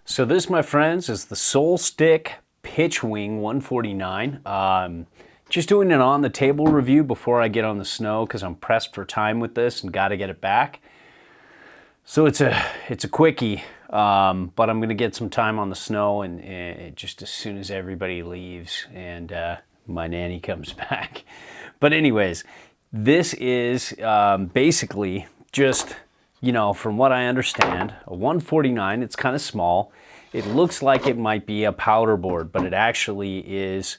So this, my friends, is the Solstick Pitchwing 149. Just doing an on the table review before I get on the snow because I'm pressed for time with this and got to get it back. So it's a quickie, but I'm gonna get some time on the snow and just as soon as everybody leaves and my nanny comes back. But anyways, this is basically just, from what I understand, a 149. It's kind of small. It looks like it might be a powder board, but it actually is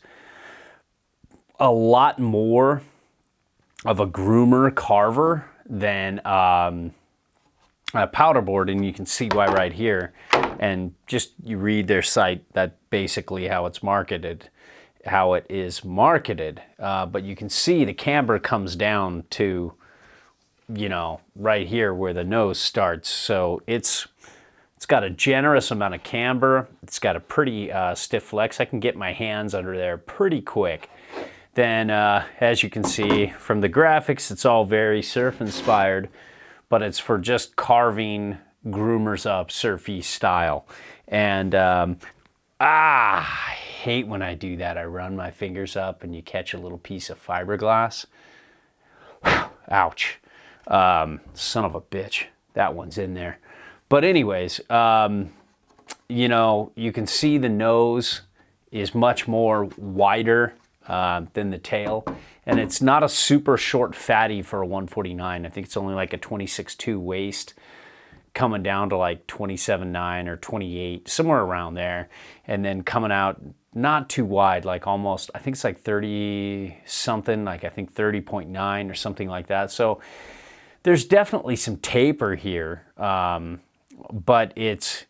a lot more of a groomer carver than a powder board, and you can see why right here. And just you read their site, that basically how it's marketed, how it is marketed. But you can see the camber comes down to, right here where the nose starts. So it's got a generous amount of camber. It's got a pretty stiff flex. I can get my hands under there pretty quick. Then, as you can see from the graphics, it's all very surf inspired, but it's for just carving groomers up surfy style. And I hate when I do that. I run my fingers up and you catch a little piece of fiberglass. Ouch. Son of a bitch. That one's in there. But anyways, you can see the nose is much more wider than the tail. And it's not a super short fatty for a 149. I think it's only like a 26.2 waist, coming down to like 27.9 or 28, somewhere around there. And then coming out not too wide, like almost, I think it's like 30 something, like I think 30.9 or something like that. So there's definitely some taper here, but it's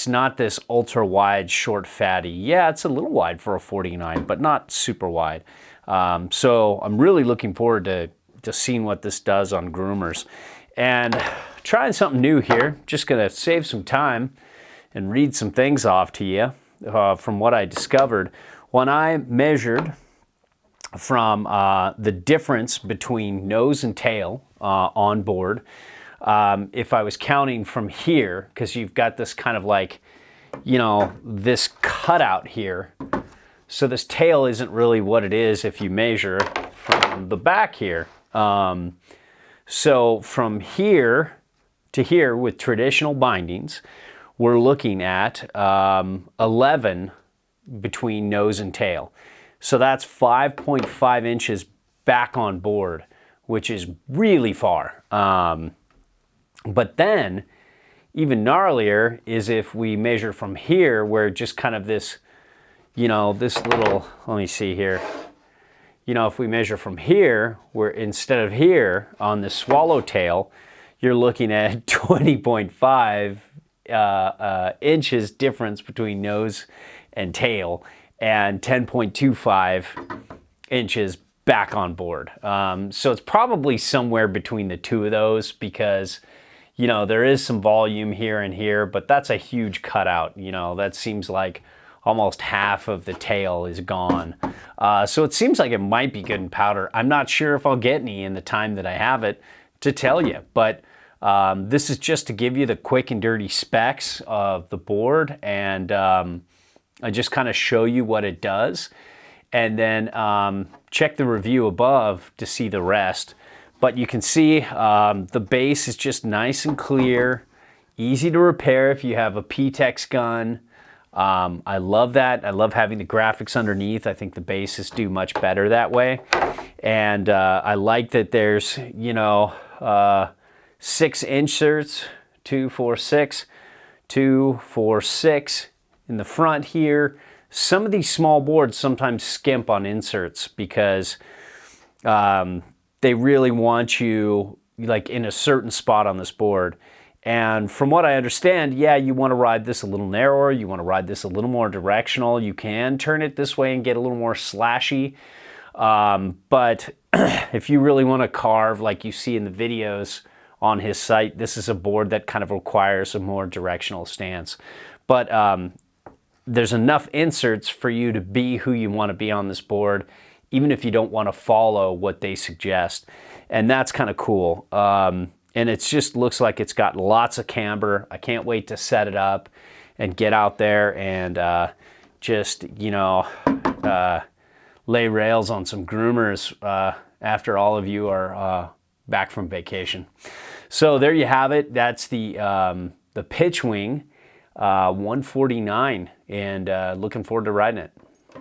not this ultra wide short fatty. Yeah, it's a little wide for a 49, but not super wide. So I'm really looking forward to seeing what this does on groomers. And trying something new here. Just gonna save some time and read some things off to you from what I discovered. When I measured from the difference between nose and tail on board, if I was counting from here, because you've got this kind of like, this cutout here. So this tail isn't really what it is if you measure from the back here. So from here to here with traditional bindings, we're looking at 11 between nose and tail. So that's 5.5 inches back on board, which is really far. But then even gnarlier is if we measure from here, where just kind of this, this little, let me see here. If we measure from here, where instead of here on the swallowtail, you're looking at 20.5 inches difference between nose and tail, and 10.25 inches back on board. So it's probably somewhere between the two of those because, there is some volume here and here, but that's a huge cutout. That seems like almost half of the tail is gone. So it seems like it might be good in powder. I'm not sure if I'll get any in the time that I have it to tell you, but this is just to give you the quick and dirty specs of the board, and I just kind of show you what it does, and then check the review above to see the rest. But you can see the base is just nice and clear, easy to repair if you have a PTEX gun. I love that. I love having the graphics underneath. I think the bases do much better that way. And I like that there's, 6 inserts, 2, 4, 6, 2, 4, 6 in the front here. Some of these small boards sometimes skimp on inserts because they really want you like in a certain spot on this board. And from what I understand, yeah, you want to ride this a little narrower, you want to ride this a little more directional. You can turn it this way and get a little more slashy. But if you really want to carve like you see in the videos on his site, this is a board that kind of requires a more directional stance. But there's enough inserts for you to be who you want to be on this board, even if you don't want to follow what they suggest. And that's kind of cool. And it just looks like it's got lots of camber. I can't wait to set it up and get out there and just, you know, lay rails on some groomers after all of you are back from vacation. So there you have it. That's the Pitchwing 149, and looking forward to riding it.